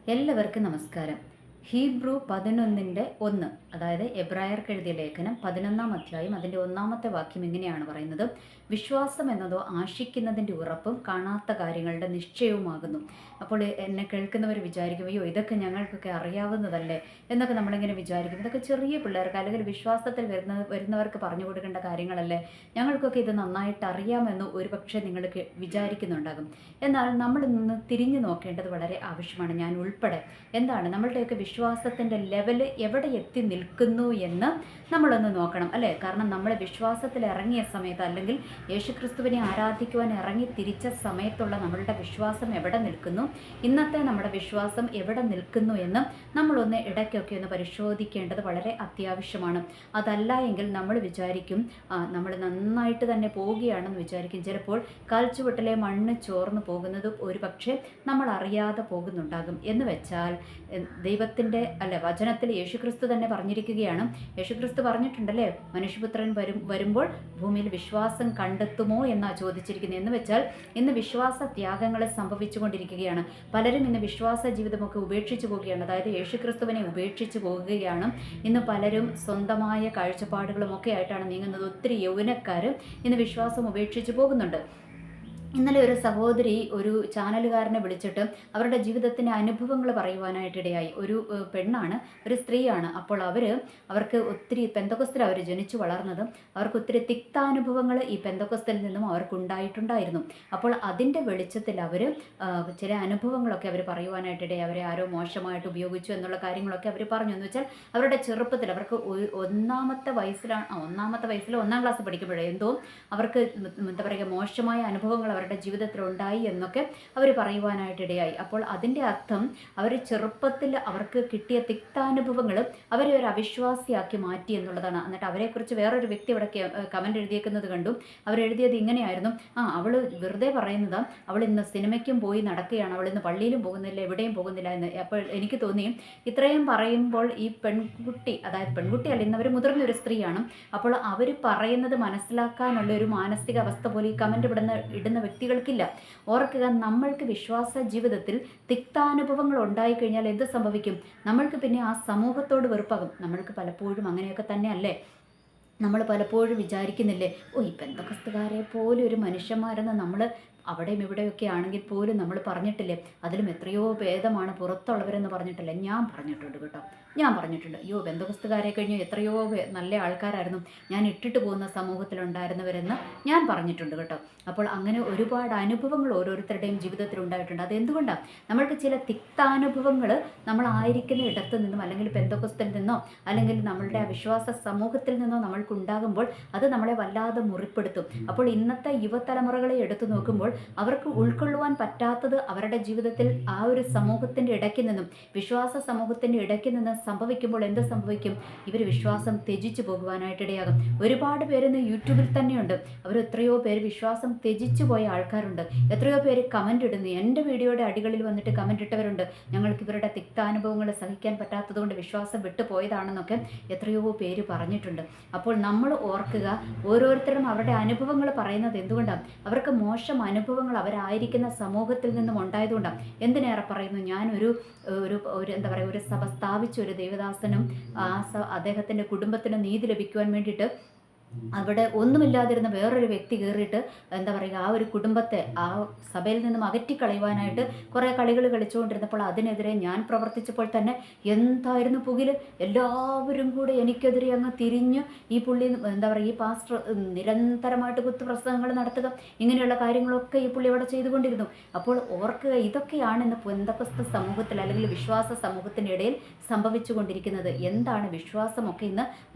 എല്ലാവർക്കും നമസ്കാരം. ഹീബ്രു 11:1, അതായത് എബ്രായർക്ക് എഴുതിയ ലേഖനം 11-ാം അധ്യായം അതിൻ്റെ 1-ാമത്തെ വാക്യം ഇങ്ങനെയാണ് പറയുന്നത്: വിശ്വാസം എന്നതോ ആശിക്കുന്നതിൻ്റെ ഉറപ്പും കാണാത്ത കാര്യങ്ങളുടെ നിശ്ചയവുമാകുന്നു. അപ്പോൾ എന്നെ കേൾക്കുന്നവർ വിചാരിക്കും, അയ്യോ ഇതൊക്കെ ഞങ്ങൾക്കൊക്കെ അറിയാവുന്നതല്ലേ എന്നൊക്കെ നമ്മളിങ്ങനെ വിചാരിക്കും. ഇതൊക്കെ ചെറിയ പിള്ളേർക്ക് അല്ലെങ്കിൽ വിശ്വാസത്തിൽ വരുന്നവർക്ക് പറഞ്ഞു കൊടുക്കേണ്ട കാര്യങ്ങളല്ലേ, ഞങ്ങൾക്കൊക്കെ ഇത് നന്നായിട്ട് അറിയാമെന്ന് ഒരുപക്ഷെ നിങ്ങൾ വിചാരിക്കുന്നുണ്ടാകും. എന്നാൽ നമ്മൾ നിന്ന് തിരിഞ്ഞു നോക്കേണ്ടത് വളരെ ആവശ്യമാണ്, ഞാൻ ഉൾപ്പെടെ. എന്താണ് നമ്മളുടെയൊക്കെ വിശ്വാസത്തിൻ്റെ ലെവല് എവിടെ എത്തി നിൽക്കുന്നു എന്ന് നമ്മളൊന്ന് നോക്കണം അല്ലേ. കാരണം നമ്മൾ വിശ്വാസത്തിൽ ഇറങ്ങിയ സമയത്ത്, അല്ലെങ്കിൽ യേശുക്രിസ്തുവിനെ ആരാധിക്കുവാൻ ഇറങ്ങി തിരിച്ച സമയത്തുള്ള നമ്മളുടെ വിശ്വാസം എവിടെ നിൽക്കുന്നു, ഇന്നത്തെ നമ്മുടെ വിശ്വാസം എവിടെ നിൽക്കുന്നു എന്ന് നമ്മളൊന്ന് ഇടയ്ക്കൊക്കെ ഒന്ന് പരിശോധിക്കേണ്ടത് വളരെ അത്യാവശ്യമാണ്. അതല്ല എങ്കിൽ നമ്മൾ വിചാരിക്കും നമ്മൾ നന്നായിട്ട് തന്നെ പോവുകയാണെന്ന് വിചാരിക്കും. ചിലപ്പോൾ കാൽച്ചുവട്ടിലെ മണ്ണ് ചോർന്നു പോകുന്നതും ഒരു പക്ഷേ നമ്മൾ അറിയാതെ പോകുന്നുണ്ടാകും. എന്ന് വെച്ചാൽ ദൈവത്തിൻ്റെ വചനത്തിൽ യേശുക്രിസ്തു തന്നെ പറഞ്ഞിരിക്കുകയാണ്. യേശുക്രിസ്തു പറഞ്ഞിട്ടുണ്ടല്ലേ, മനുഷ്യപുത്രൻ വരുമ്പോൾ ഭൂമിയിൽ വിശ്വാസം കണ്ടെത്തുമോ എന്നാണ് ചോദിച്ചിരിക്കുന്നത്. എന്ന് വെച്ചാൽ ഇന്ന് വിശ്വാസ ത്യാഗങ്ങൾ സംഭവിച്ചുകൊണ്ടിരിക്കുകയാണ്. പലരും ഇന്ന് വിശ്വാസ ജീവിതമൊക്കെ ഉപേക്ഷിച്ചു പോവുകയാണ്, അതായത് യേശുക്രിസ്തുവിനെ ഉപേക്ഷിച്ച് പോകുകയാണ്. ഇന്ന് പലരും സ്വന്തമായ കാഴ്ചപ്പാടുകളും ഒക്കെ ആയിട്ടാണ് നീങ്ങുന്നത്. ഒത്തിരി യൗവനക്കാർ ഇന്ന് വിശ്വാസം ഉപേക്ഷിച്ച് പോകുന്നുണ്ട്. ഇന്നലെ ഒരു സഹോദരി ഒരു ചാനലുകാരനെ വിളിച്ചിട്ട് അവരുടെ ജീവിതത്തിൻ്റെ അനുഭവങ്ങൾ പറയുവാനായിട്ടിടയായി. ഒരു പെണ്ണാണ്, ഒരു സ്ത്രീയാണ്. അപ്പോൾ അവർക്ക് ഒത്തിരി പെന്തക്കോസ്തിൽ അവർ ജനിച്ചു വളർന്നതും അവർക്ക് ഒത്തിരി തിക്താനുഭവങ്ങൾ ഈ പെന്തക്കോസ്തിൽ നിന്നും അവർക്കുണ്ടായിട്ടുണ്ടായിരുന്നു. അപ്പോൾ അതിൻ്റെ വെളിച്ചത്തിൽ അവർ ചില അനുഭവങ്ങളൊക്കെ അവർ പറയുവാനായിട്ടിടയായി. അവരെ ആരോ മോശമായിട്ട് ഉപയോഗിച്ചു എന്നുള്ള കാര്യങ്ങളൊക്കെ അവർ പറഞ്ഞു. എന്ന് വെച്ചാൽ അവരുടെ ചെറുപ്പത്തിൽ അവർക്ക് ഒന്നാമത്തെ വയസ്സിലോ 1-ാം ക്ലാസ് പഠിക്കുമ്പോഴേ എന്തോ അവർക്ക് എന്താ പറയുക മോശമായ അനുഭവങ്ങൾ അവരുടെ ജീവിതത്തിലുണ്ടായി എന്നൊക്കെ അവർ പറയുവാനായിട്ടിടയായി. അപ്പോൾ അതിൻ്റെ അർത്ഥം അവർ ചെറുപ്പത്തിൽ അവർക്ക് കിട്ടിയ തിക്താനുഭവങ്ങൾ അവരെ ഒരു അവിശ്വാസിയാക്കി മാറ്റി എന്നുള്ളതാണ്. എന്നിട്ട് അവരെക്കുറിച്ച് വേറൊരു വ്യക്തി ഇവിടെ കമൻ്റ് എഴുതിയേക്കുന്നത് കണ്ടു. അവരെഴുതിയത് ഇങ്ങനെയായിരുന്നു: അവൾ വെറുതെ പറയുന്നത്, അവൾ ഇന്ന് സിനിമയ്ക്കും പോയി നടക്കുകയാണ്, അവൾ ഇന്ന് പള്ളിയിലും പോകുന്നില്ല, എവിടെയും പോകുന്നില്ല എന്ന്. അപ്പോൾ എനിക്ക് തോന്നി, ഇത്രയും പറയുമ്പോൾ ഈ പെൺകുട്ടി, അതായത് പെൺകുട്ടിയല്ല, ഇന്ന് അവർ മുതിർന്നൊരു സ്ത്രീയാണ്. അപ്പോൾ അവർ പറയുന്നത് മനസ്സിലാക്കാനുള്ള ഒരു മാനസികാവസ്ഥ പോലെ ഈ കമൻ്റ് ഇടുന്ന വ്യക്തികൾക്കില്ല. ഓർക്കുക, നമ്മൾക്ക് വിശ്വാസ ജീവിതത്തിൽ തിക്താനുഭവങ്ങൾ ഉണ്ടായിക്കഴിഞ്ഞാൽ എന്ത് സംഭവിക്കും? നമ്മൾക്ക് പിന്നെ ആ സമൂഹത്തോട് വെറുപ്പാകും. നമ്മൾക്ക് പലപ്പോഴും അങ്ങനെയൊക്കെ തന്നെ അല്ലേ, നമ്മൾ പലപ്പോഴും വിചാരിക്കുന്നില്ലേ, ഈ പെന്തക്കോസ്തുകാരെ പോലെ ഒരു മനുഷ്യന്മാരെന്ന് നമ്മൾ അവിടെയും ഇവിടെയൊക്കെ ആണെങ്കിൽ പോലും നമ്മൾ പറഞ്ഞിട്ടില്ലേ, അതിലും എത്രയോ ഭേദമാണ് പുറത്തുള്ളവരെന്ന് പറഞ്ഞിട്ടില്ലേ. ഞാൻ പറഞ്ഞിട്ടുണ്ട് കേട്ടോ, ഞാൻ പറഞ്ഞിട്ടുണ്ട്. അയ്യോ പെന്തക്കോസ്തുകാരെ കഴിഞ്ഞ് എത്രയോ നല്ല ആൾക്കാരായിരുന്നു ഞാൻ ഇട്ടിട്ട് പോകുന്ന സമൂഹത്തിലുണ്ടായിരുന്നവരെന്ന് ഞാൻ പറഞ്ഞിട്ടുണ്ട് കേട്ടോ. അപ്പോൾ അങ്ങനെ ഒരുപാട് അനുഭവങ്ങൾ ഓരോരുത്തരുടെയും ജീവിതത്തിൽ ഉണ്ടായിട്ടുണ്ട്. അതെന്തുകൊണ്ടാണ്? നമ്മൾക്ക് ചില തിക്താനുഭവങ്ങൾ നമ്മളായിരിക്കുന്ന ഇടത്ത് നിന്നും, അല്ലെങ്കിൽ പെന്തക്കോസ്തിൽ നിന്നോ, അല്ലെങ്കിൽ നമ്മളുടെ അവിശ്വാസ സമൂഹത്തിൽ നിന്നോ നമ്മൾക്കുണ്ടാകുമ്പോൾ അത് നമ്മളെ വല്ലാതെ മുറിപ്പെടുത്തും. അപ്പോൾ ഇന്നത്തെ യുവതലമുറകളെ എടുത്തു നോക്കുമ്പോൾ അവർക്ക് ഉൾക്കൊള്ളുവാൻ പറ്റാത്തത് അവരുടെ ജീവിതത്തിൽ ആ ഒരു സമൂഹത്തിൻ്റെ ഇടയ്ക്ക് നിന്നും, വിശ്വാസ സമൂഹത്തിൻ്റെ ഇടയ്ക്ക് നിന്നും സംഭവിക്കുമ്പോൾ എന്ത് സംഭവിക്കും? ഇവർ വിശ്വാസം ത്യജിച്ചു പോകുവാനായിട്ടിടയാകും. ഒരുപാട് പേരിന്ന് യൂട്യൂബിൽ തന്നെയുണ്ട്. അവർ എത്രയോ പേര് വിശ്വാസം ത്യജിച്ചു പോയ ആൾക്കാരുണ്ട്. എത്രയോ പേര് കമൻ്റ് ഇടുന്നു. എൻ്റെ വീഡിയോയുടെ അടികളിൽ വന്നിട്ട് കമൻ്റ് ഇട്ടവരുണ്ട്, ഞങ്ങൾക്ക് ഇവരുടെ തിക്താനുഭവങ്ങൾ സഹിക്കാൻ പറ്റാത്തതുകൊണ്ട് വിശ്വാസം വിട്ടുപോയതാണെന്നൊക്കെ എത്രയോ പേര് പറഞ്ഞിട്ടുണ്ട്. അപ്പോൾ നമ്മൾ ഓർക്കുക, ഓരോരുത്തരും അവരുടെ അനുഭവങ്ങൾ പറയുന്നത് എന്തുകൊണ്ടാണ്? അവർക്ക് മോശം അനുഭവങ്ങൾ അവരായിരിക്കുന്ന സമൂഹത്തിൽ നിന്നും ഉണ്ടായതുകൊണ്ടാണ്. എന്തിനേറെ പറയുന്നു, ഞാൻ ഒരു എന്താ പറയുക, ഒരു സഭ സ്ഥാപിച്ച ഒരു ദേവദാസനും അദ്ദേഹത്തിൻ്റെ കുടുംബത്തിന് നീതി ലഭിക്കുവാൻ വേണ്ടിയിട്ട് അവിടെ ഒന്നുമില്ലാതിരുന്ന വേറൊരു വ്യക്തി കയറിയിട്ട് എന്താ പറയുക, ആ ഒരു കുടുംബത്തെ ആ സഭയിൽ നിന്നും അകറ്റിക്കളയുവാനായിട്ട് കുറേ കളികൾ കളിച്ചുകൊണ്ടിരുന്നപ്പോൾ അതിനെതിരെ ഞാൻ പ്രവർത്തിച്ചപ്പോൾ തന്നെ എന്തായിരുന്നു പുകില്. എല്ലാവരും കൂടെ എനിക്കെതിരെ അങ്ങ് തിരിഞ്ഞ് ഈ പുള്ളി എന്താ പറയുക, ഈ പാസ്റ്റർ നിരന്തരമായിട്ട് കുത്തുപ്രസംഗങ്ങൾ നടത്തുക, ഇങ്ങനെയുള്ള കാര്യങ്ങളൊക്കെ ഈ പുള്ളി അവിടെ ചെയ്തുകൊണ്ടിരുന്നു. അപ്പോൾ ഓർക്കുക, ഇതൊക്കെയാണ് ഇന്ന് പെന്തക്കോസ്ത് സമൂഹത്തിൽ അല്ലെങ്കിൽ വിശ്വാസ സമൂഹത്തിൻ്റെ ഇടയിൽ സംഭവിച്ചു കൊണ്ടിരിക്കുന്നത്. എന്താണ് വിശ്വാസമൊക്കെ ഇന്ന്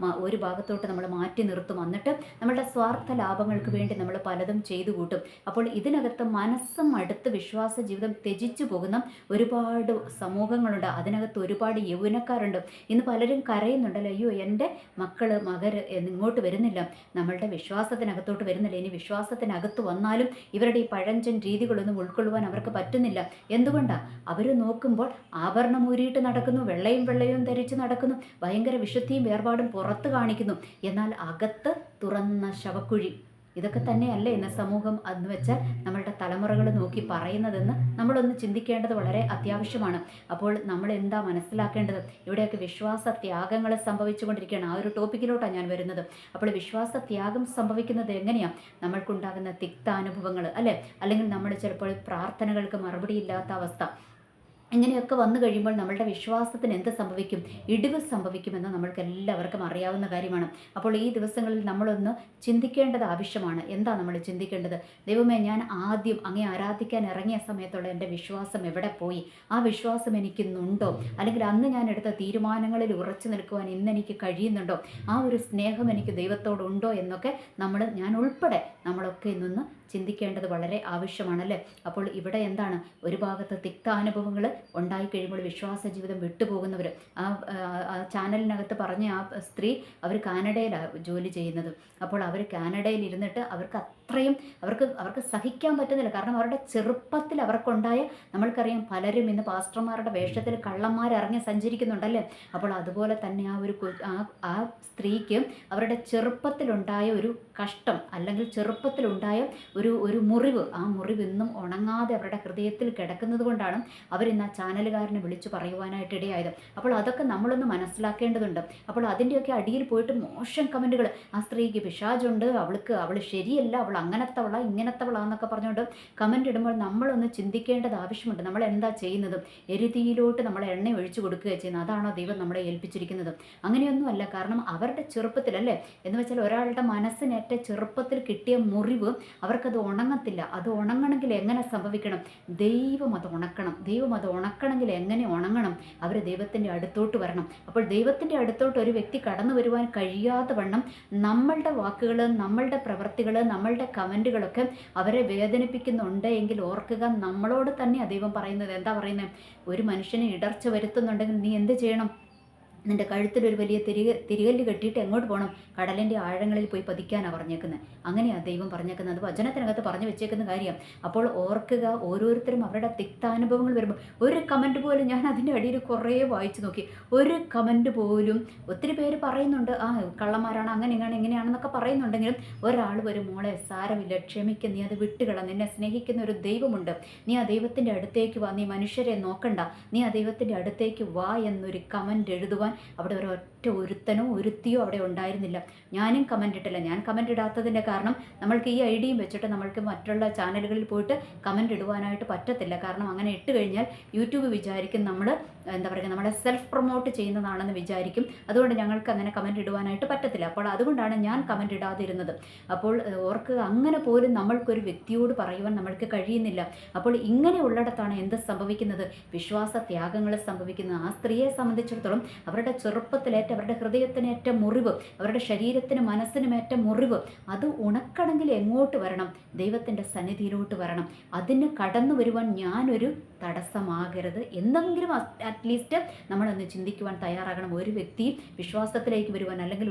ഒരു ഭാഗത്തോട്ട് നമ്മൾ മാറ്റി നിർത്തും. എന്നിട്ട് നമ്മളുടെ സ്വാർത്ഥ ലാഭങ്ങൾക്ക് വേണ്ടി നമ്മൾ പലതും ചെയ്തു കൂട്ടും. അപ്പോൾ ഇതിനകത്ത് മനസ്സും അടുത്ത് വിശ്വാസ ജീവിതം ത്യജിച്ചു പോകുന്ന ഒരുപാട് സമൂഹങ്ങളുണ്ട്. അതിനകത്ത് ഒരുപാട് യൗവനക്കാരുണ്ട്. ഇന്ന് പലരും കരയുന്നുണ്ടല്ലോ, അയ്യോ എൻ്റെ മകര് ഇങ്ങോട്ട് വരുന്നില്ല, നമ്മളുടെ വിശ്വാസത്തിനകത്തോട്ട് വരുന്നില്ല. ഇനി വിശ്വാസത്തിനകത്ത് വന്നാലും ഇവരുടെ ഈ പഴഞ്ചൻ രീതികളൊന്നും ഉൾക്കൊള്ളുവാൻ അവർക്ക് പറ്റുന്നില്ല. എന്തുകൊണ്ടാണ്? അവർ നോക്കുമ്പോൾ ആഭരണം ഊരിയിട്ട് നടക്കുന്നു, വെള്ളയും ധരിച്ച് നടക്കുന്നു, ഭയങ്കര വിശുദ്ധിയും വേർപാടും പുറത്ത് കാണിക്കുന്നു. എന്നാൽ അകത്ത് തുറന്ന ശവക്കുഴി, ഇതൊക്കെ തന്നെയല്ലേ ഇന്ന് സമൂഹം എന്ന് വെച്ചാൽ നമ്മളുടെ തലമുറകൾ നോക്കി പറയുന്നതെന്ന് നമ്മളൊന്ന് ചിന്തിക്കേണ്ടത് വളരെ അത്യാവശ്യമാണ്. അപ്പോൾ നമ്മൾ എന്താ മനസ്സിലാക്കേണ്ടത്? ഇവിടെയൊക്കെ വിശ്വാസ ത്യാഗങ്ങൾ സംഭവിച്ചുകൊണ്ടിരിക്കുകയാണ്. ആ ഒരു ടോപ്പിക്കിലോട്ടാണ് ഞാൻ വരുന്നത്. അപ്പോൾ വിശ്വാസ ത്യാഗം സംഭവിക്കുന്നത് എങ്ങനെയാണ്? നമ്മൾക്കുണ്ടാകുന്ന തിക്താനുഭവങ്ങൾ അല്ലേ, അല്ലെങ്കിൽ നമ്മൾ ചിലപ്പോൾ പ്രാർത്ഥനകൾക്ക് മറുപടിയില്ലാത്ത അവസ്ഥ, ഇങ്ങനെയൊക്കെ വന്നു കഴിയുമ്പോൾ നമ്മളുടെ വിശ്വാസത്തിന് എന്ത് സംഭവിക്കും? ഇടിവ് സംഭവിക്കുമെന്ന് നമ്മൾക്ക് എല്ലാവർക്കും അറിയാവുന്ന കാര്യമാണ്. അപ്പോൾ ഈ ദിവസങ്ങളിൽ നമ്മളൊന്ന് ചിന്തിക്കേണ്ടത് ആവശ്യമാണ്. എന്താ നമ്മൾ ചിന്തിക്കേണ്ടത്? ദൈവമേ, ഞാൻ ആദ്യം അങ്ങേ ആരാധിക്കാൻ ഇറങ്ങിയ സമയത്തുള്ള എൻ്റെ വിശ്വാസം എവിടെ പോയി? ആ വിശ്വാസം എനിക്കിന്നുണ്ടോ? അല്ലെങ്കിൽ അന്ന് ഞാൻ എടുത്ത തീരുമാനങ്ങളിൽ ഉറച്ചു നിൽക്കുവാൻ ഇന്ന് എനിക്ക് കഴിയുന്നുണ്ടോ? ആ ഒരു സ്നേഹം എനിക്ക് ദൈവത്തോടുണ്ടോ എന്നൊക്കെ ഞാൻ ഉൾപ്പെടെ നമ്മളൊക്കെ ഇന്നൊന്ന് ചിന്തിക്കേണ്ടത് വളരെ ആവശ്യമാണല്ലേ. അപ്പോൾ ഇവിടെ എന്താണ്? ഒരു ഭാഗത്ത് തിക്താനുഭവങ്ങൾ ഉണ്ടായി കഴിയുമ്പോൾ വിശ്വാസ ജീവിതം വിട്ടുപോകുന്നവർ, ആ ചാനലിനകത്ത് പറഞ്ഞ ആ സ്ത്രീ, അവർ കാനഡയിലാണ് ജോലി ചെയ്യുന്നത്. അപ്പോൾ അവർ കാനഡയിൽ ഇരുന്നിട്ട് അവർക്ക് സഹിക്കാൻ പറ്റുന്നില്ല. കാരണം അവരുടെ ചെറുപ്പത്തിൽ അവർക്കുണ്ടായ, നമ്മൾക്കറിയാം പലരും ഇന്ന് പാസ്റ്റർമാരുടെ വേഷത്തിൽ കള്ളന്മാരിറങ്ങി സഞ്ചരിക്കുന്നുണ്ടല്ലേ. അപ്പോൾ അതുപോലെ തന്നെ ആ സ്ത്രീക്ക് അവരുടെ ചെറുപ്പത്തിലുണ്ടായ ഒരു കഷ്ടം, അല്ലെങ്കിൽ ചെറുപ്പത്തിലുണ്ടായ ഒരു മുറിവ്, ആ മുറിവ് ഇന്നും ഉണങ്ങാതെ അവരുടെ ഹൃദയത്തിൽ കിടക്കുന്നത് കൊണ്ടാണ് അവരിന്ന് ആ ചാനലുകാരനെ വിളിച്ചു പറയുവാനായിട്ട് ഇടയായത്. അപ്പോൾ അതൊക്കെ നമ്മളൊന്ന് മനസ്സിലാക്കേണ്ടതുണ്ട്. അപ്പോൾ അതിൻ്റെയൊക്കെ അടിയിൽ പോയിട്ട് മോശം കമൻറ്റുകൾ, ആ സ്ത്രീക്ക് പിശാചുണ്ട്, അവൾ ശരിയല്ല, അവൾ അങ്ങനത്തവളാ ഇങ്ങനത്തവളാന്നൊക്കെ പറഞ്ഞുകൊണ്ട് കമൻ്റ് ഇടുമ്പോൾ നമ്മളൊന്ന് ചിന്തിക്കേണ്ടത് ആവശ്യമുണ്ട്. നമ്മൾ എന്താ ചെയ്യുന്നത്? എരുതിയിലോട്ട് നമ്മൾ എണ്ണ ഒഴിച്ചു കൊടുക്കുകയാണ് ചെയ്യുന്നത്. അതാണോ ദൈവം നമ്മളെ ഏൽപ്പിച്ചിരിക്കുന്നത്? അങ്ങനെയൊന്നുമല്ല. കാരണം അവരുടെ ചെറുപ്പത്തിലല്ലേ, എന്ന് വെച്ചാൽ ഒരാളുടെ മനസ്സിനേറ്റ ചെറുപ്പത്തിൽ കിട്ടിയ മുറിവ് അവർക്കത് ഉണങ്ങത്തില്ല. അത് ഉണങ്ങണമെങ്കിൽ എങ്ങനെ സംഭവിക്കണം? ദൈവം അത് ഉണക്കണമെങ്കിൽ എങ്ങനെ ഉണങ്ങണം? അവർ ദൈവത്തിൻ്റെ അടുത്തോട്ട് വരണം. അപ്പോൾ ദൈവത്തിൻ്റെ അടുത്തോട്ട് ഒരു വ്യക്തി കടന്നു വരുവാൻ കഴിയാത്ത വണ്ണം നമ്മളുടെ വാക്കുകൾ, നമ്മളുടെ പ്രവൃത്തികൾ, നമ്മളുടെ കമൻറ്റുകളൊക്കെ അവരെ വേദനിപ്പിക്കുന്നുണ്ട് എങ്കിൽ ഓർക്കുക, നമ്മളോട് തന്നെയാണ് ദൈവം പറയുന്നത്. എന്താ പറയുന്നത്? ഒരു മനുഷ്യനെ ഇടർച്ച വരുത്തുന്നുണ്ടെങ്കിൽ നീ എന്ത് ചെയ്യണം? നിൻ്റെ കഴുത്തിലൊരു വലിയ തിരികല്ല് കെട്ടിയിട്ട് എങ്ങോട്ട് പോകണം? കടലിൻ്റെ ആഴങ്ങളിൽ പോയി പതിക്കാനാണ് പറഞ്ഞേക്കുന്നത്. അങ്ങനെയാണ് ദൈവം പറഞ്ഞേക്കുന്നത്. അത് വചനത്തിനകത്ത് പറഞ്ഞു വെച്ചേക്കുന്ന കാര്യം. അപ്പോൾ ഓർക്കുക, ഓരോരുത്തരും അവരുടെ തിക്താനുഭവങ്ങൾ വരുമ്പോൾ, ഒരു കമൻറ്റ് പോലും, ഞാൻ അതിൻ്റെ അടിയിൽ കുറേ വായിച്ചു നോക്കി, ഒരു കമൻറ്റ് പോലും, ഒത്തിരി പേര് പറയുന്നുണ്ട് ആ കള്ളന്മാരാണ്, ഇങ്ങനെയാണെന്നൊക്കെ പറയുന്നുണ്ടെങ്കിലും ഒരാൾ വരും, മോളെ സാരമില്ല, ക്ഷമിക്കുക, നീ അത് വിട്ടുകള, നിന്നെ സ്നേഹിക്കുന്ന ഒരു ദൈവമുണ്ട്, നീ ആ ദൈവത്തിൻ്റെ അടുത്തേക്ക് വാ, നീ മനുഷ്യരെ നോക്കണ്ട, നീ ആ ദൈവത്തിൻ്റെ അടുത്തേക്ക് വാ എന്നൊരു കമൻറ്റ് എഴുതുവാൻ അവിടെ ഒരൊറ്റ ഒരുത്തനോ ഒരുത്തിയോ അവിടെ ഉണ്ടായിരുന്നില്ല. ഞാനും കമൻ്റ് ഇട്ടില്ല. ഞാൻ കമൻ്റ് ഇടാത്തതിൻ്റെ കാരണം, നമ്മൾക്ക് ഈ ഐഡിയയും വെച്ചിട്ട് നമ്മൾക്ക് മറ്റുള്ള ചാനലുകളിൽ പോയിട്ട് കമൻ്റ് ഇടുവാനായിട്ട് പറ്റത്തില്ല. കാരണം അങ്ങനെ ഇട്ട് കഴിഞ്ഞാൽ യൂട്യൂബ് വിചാരിക്കും നമ്മൾ നമ്മളെ സെൽഫ് പ്രൊമോട്ട് ചെയ്യുന്നതാണെന്ന് വിചാരിക്കും. അതുകൊണ്ട് ഞങ്ങൾക്ക് അങ്ങനെ കമൻ്റ് ഇടുവാനായിട്ട് പറ്റത്തില്ല. അപ്പോൾ അതുകൊണ്ടാണ് ഞാൻ കമൻ്റ് ഇടാതിരുന്നത്. അപ്പോൾ ഓർക്കുക, അങ്ങനെ പോലും നമ്മൾക്കൊരു വ്യക്തിയോട് പറയുവാൻ നമ്മൾക്ക് കഴിയുന്നില്ല. അപ്പോൾ ഇങ്ങനെ ഉള്ളിടത്താണ് എന്ത് സംഭവിക്കുന്നത്? വിശ്വാസ ത്യാഗങ്ങൾ സംഭവിക്കുന്നത്. ആ സ്ത്രീയെ സംബന്ധിച്ചിടത്തോളം അവരുടെ ചെറുപ്പത്തിലേറ്റ, അവരുടെ ഹൃദയത്തിനേറ്റ മുറിവ്, അവരുടെ ശരീരത്തിനും മനസ്സിനുമേറ്റ മുറിവ്, അത് ഉണക്കണമെങ്കിൽ എങ്ങോട്ട് വരണം? ദൈവത്തിൻ്റെ സന്നിധിയിലോട്ട് വരണം. അതിന് കടന്നു വരുവാൻ ഞാനൊരു തടസ്സമാകരുത് എന്നെങ്കിലും അറ്റ്ലീസ്റ്റ് നമ്മളൊന്ന് ചിന്തിക്കുവാൻ തയ്യാറാകണം. ഒരു വ്യക്തി വിശ്വാസത്തിലേക്ക് വരുവാൻ, അല്ലെങ്കിൽ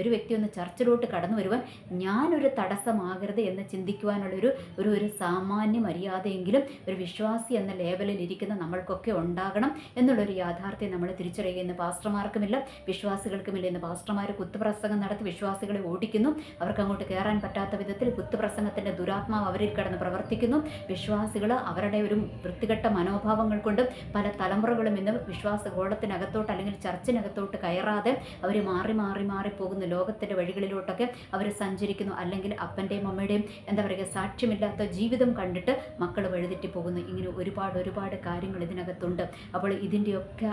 ഒരു വ്യക്തി ഒന്ന് ചർച്ചിലോട്ട് കടന്നു വരുവാൻ ഞാനൊരു തടസ്സമാകരുത് എന്ന് ചിന്തിക്കുവാനുള്ളൊരു ഒരു സാമാന്യ മര്യാദയെങ്കിലും ഒരു വിശ്വാസി എന്ന ലേവലിൽ ഇരിക്കുന്ന നമ്മൾക്കൊക്കെ ഉണ്ടാകണം എന്നുള്ളൊരു യാഥാർത്ഥ്യം നമ്മൾ തിരിച്ചറിയുന്ന പാസ്റ്റർമാർക്കുമില്ല, വിശ്വാസികൾക്കുമില്ല. ഇന്ന് പാസ്റ്റർമാർ കുത്തുപ്രസംഗം നടത്തി വിശ്വാസികളെ ഓടിക്കുന്നു. അവർക്ക് അങ്ങോട്ട് കയറാൻ പറ്റാത്ത വിധത്തിൽ കുത്തുപ്രസംഗത്തിൻ്റെ ദുരാത്മാവ് അവരിൽ കിടന്ന് പ്രവർത്തിക്കുന്നു. വിശ്വാസികൾ അവരുടെ ഒരു വൃത്തികെട്ട മനോഭാവങ്ങൾ കൊണ്ട് പല തലമുറകളും ഇന്ന് വിശ്വാസ ഗോളത്തിനകത്തോട്ട് അല്ലെങ്കിൽ ചർച്ചിനകത്തോട്ട് കയറാതെ അവർ മാറി പോകുന്നു. ലോകത്തിൻ്റെ വഴികളിലോട്ടൊക്കെ അവർ സഞ്ചരിക്കുന്നു. അല്ലെങ്കിൽ അപ്പൻ്റെയും അമ്മയുടെയും സാക്ഷ്യമില്ലാത്ത ജീവിതം കണ്ടിട്ട് മക്കൾ വഴിതെറ്റി പോകുന്നു. ഇങ്ങനെ ഒരുപാട് കാര്യങ്ങൾ ഇതിനകത്തുണ്ട്. അപ്പോൾ ഇതിൻ്റെയൊക്കെ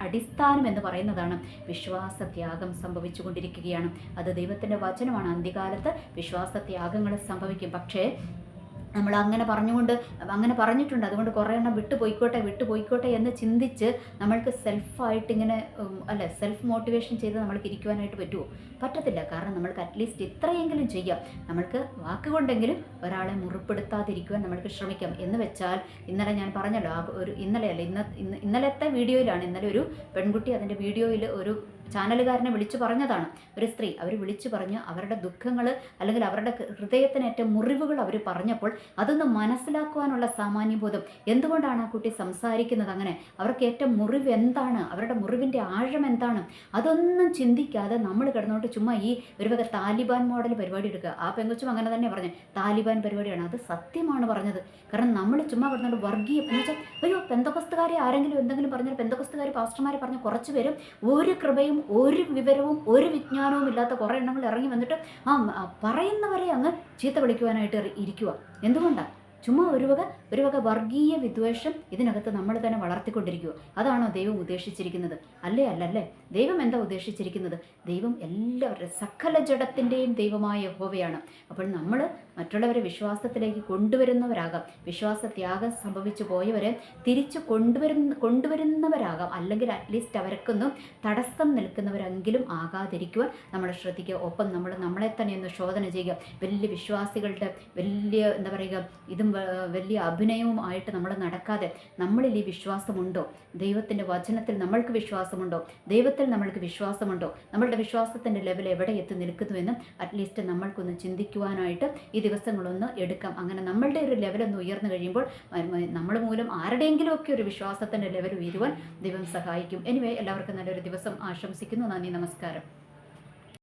അടിസ്ഥാനം എന്ന് പറയുന്നതാണ് വിശ്വാസത്യാഗം സംഭവിച്ചു കൊണ്ടിരിക്കുകയാണ്. അത് ദൈവത്തിൻ്റെ വചനമാണ്. അന്ത്യകാലത്ത് വിശ്വാസത്യാഗങ്ങൾ സംഭവിക്കും. പക്ഷേ നമ്മൾ അങ്ങനെ പറഞ്ഞിട്ടുണ്ട്. അതുകൊണ്ട് കുറേ എണ്ണം വിട്ടുപോയിക്കോട്ടെ എന്ന് ചിന്തിച്ച് നമ്മൾക്ക് സെൽഫായിട്ടിങ്ങനെ സെൽഫ് മോട്ടിവേഷൻ ചെയ്ത് നമ്മൾക്ക് ഇരിക്കുവാനായിട്ട് പറ്റുമോ? പറ്റത്തില്ല. കാരണം നമ്മൾക്ക് അറ്റ്ലീസ്റ്റ് ഇത്രയെങ്കിലും ചെയ്യാം. നമ്മൾക്ക് വാക്കുകൊണ്ടെങ്കിലും ഒരാളെ മുറിപ്പെടുത്താതിരിക്കുവാൻ നമ്മൾക്ക് ശ്രമിക്കാം. എന്ന് വെച്ചാൽ ഇന്നലെ ഞാൻ പറഞ്ഞല്ലോ, ഇന്നലത്തെ വീഡിയോയിലാണ്, ഇന്നലെ ഒരു പെൺകുട്ടി അതിൻ്റെ വീഡിയോയിൽ ഒരു ചാനലുകാരനെ വിളിച്ചു പറഞ്ഞതാണ്. ഒരു സ്ത്രീ അവർ വിളിച്ചു പറഞ്ഞ് അവരുടെ ദുഃഖങ്ങൾ അല്ലെങ്കിൽ അവരുടെ ഹൃദയത്തിനേറ്റ മുറിവുകൾ അവർ പറഞ്ഞപ്പോൾ അതൊന്ന് മനസ്സിലാക്കുവാനുള്ള സാമാന്യബോധം, എന്തുകൊണ്ടാണ് ആ കുട്ടി സംസാരിക്കുന്നത് അങ്ങനെ, അവർക്ക് ഏറ്റവും മുറിവ് എന്താണ്, അവരുടെ മുറിവിൻ്റെ ആഴം എന്താണ്, അതൊന്നും ചിന്തിക്കാതെ നമ്മൾ കിടന്നോട്ട് ചുമ്മാ ഈ ഒരു വക താലിബാൻ മോഡൽ പരിപാടി എടുക്കുക. ആ പെങ്കൊച്ചും അങ്ങനെ തന്നെ പറഞ്ഞു, താലിബാൻ പരിപാടിയാണ്. അത് സത്യമാണ് പറഞ്ഞത്. കാരണം നമ്മൾ ചുമ്മാ കിടന്നോണ്ട് വർഗീയം എന്ന് വെച്ചാൽ, അയ്യോ പെന്തക്കോസ്തുകാരെ ആരെങ്കിലും എന്തെങ്കിലും പറഞ്ഞാൽ, പെന്തക്കോസ്തുകാർ പാസ്റ്റർമാരെ പറഞ്ഞ കുറച്ച് പേരും ഒരു കൃപയും ഒരു വിവരവും ഒരു വിജ്ഞാനവും ഇല്ലാത്ത കുറേ എണ്ണങ്ങൾ ഇറങ്ങി വന്നിട്ട് പറയുന്നവരെ അങ്ങ് ചീത്ത വിളിക്കുവാനായിട്ട് ഇരിക്കുക. എന്തുകൊണ്ടാണ്? ചുമ്മാ ഒരു വക വർഗീയ വിദ്വേഷം ഇതിനകത്ത് നമ്മൾ തന്നെ വളർത്തിക്കൊണ്ടിരിക്കുക. അതാണോ ദൈവം ഉദ്ദേശിച്ചിരിക്കുന്നത്? അല്ലേ. ദൈവം എന്താ ഉദ്ദേശിച്ചിരിക്കുന്നത്? ദൈവം എല്ലാവരുടെ സകല ജഡത്തിൻ്റെയും ദൈവമായ യഹോവയാണ്. അപ്പോൾ നമ്മൾ മറ്റുള്ളവരെ വിശ്വാസത്തിലേക്ക് കൊണ്ടുവരുന്നവരാകാം, വിശ്വാസത്യാഗം സംഭവിച്ചു പോയവരെ തിരിച്ചു കൊണ്ടുവരുന്നവരാകാം, അല്ലെങ്കിൽ അറ്റ്ലീസ്റ്റ് അവർക്കൊന്നും തടസ്സം നിൽക്കുന്നവരെങ്കിലും ആകാതിരിക്കുവാൻ നമ്മൾ ശ്രദ്ധിക്കുക. ഒപ്പം നമ്മൾ നമ്മളെ തന്നെ ഒന്ന് ശോധന ചെയ്യുക. വലിയ വിശ്വാസികളുടെ വലിയ എന്താ പറയുക, ഇതും വലിയ അഭിനയവും ആയിട്ട് നമ്മൾ നടക്കാതെ നമ്മളിൽ ഈ വിശ്വാസമുണ്ടോ, ദൈവത്തിൻ്റെ വചനത്തിൽ നമ്മൾക്ക് വിശ്വാസമുണ്ടോ, ദൈവത്തിൽ നമ്മൾക്ക് വിശ്വാസമുണ്ടോ, നമ്മളുടെ വിശ്വാസത്തിൻ്റെ ലെവൽ എവിടെ എത്തി നിൽക്കുന്നുവെന്നും അറ്റ്ലീസ്റ്റ് നമ്മൾക്കൊന്ന് ചിന്തിക്കുവാനായിട്ട് ഈ ദിവസങ്ങളൊന്ന് എടുക്കാം. അങ്ങനെ നമ്മളുടെ ഒരു ലെവലൊന്ന് ഉയർന്നു കഴിയുമ്പോൾ നമ്മൾ മൂലം ആരുടെയെങ്കിലുമൊക്കെ ഒരു വിശ്വാസത്തിൻ്റെ ലെവൽ ഉയരുവാൻ ദൈവം സഹായിക്കും. എനിവേ, എല്ലാവർക്കും നല്ലൊരു ദിവസം ആശംസിക്കുന്നു. നന്ദി, നമസ്കാരം.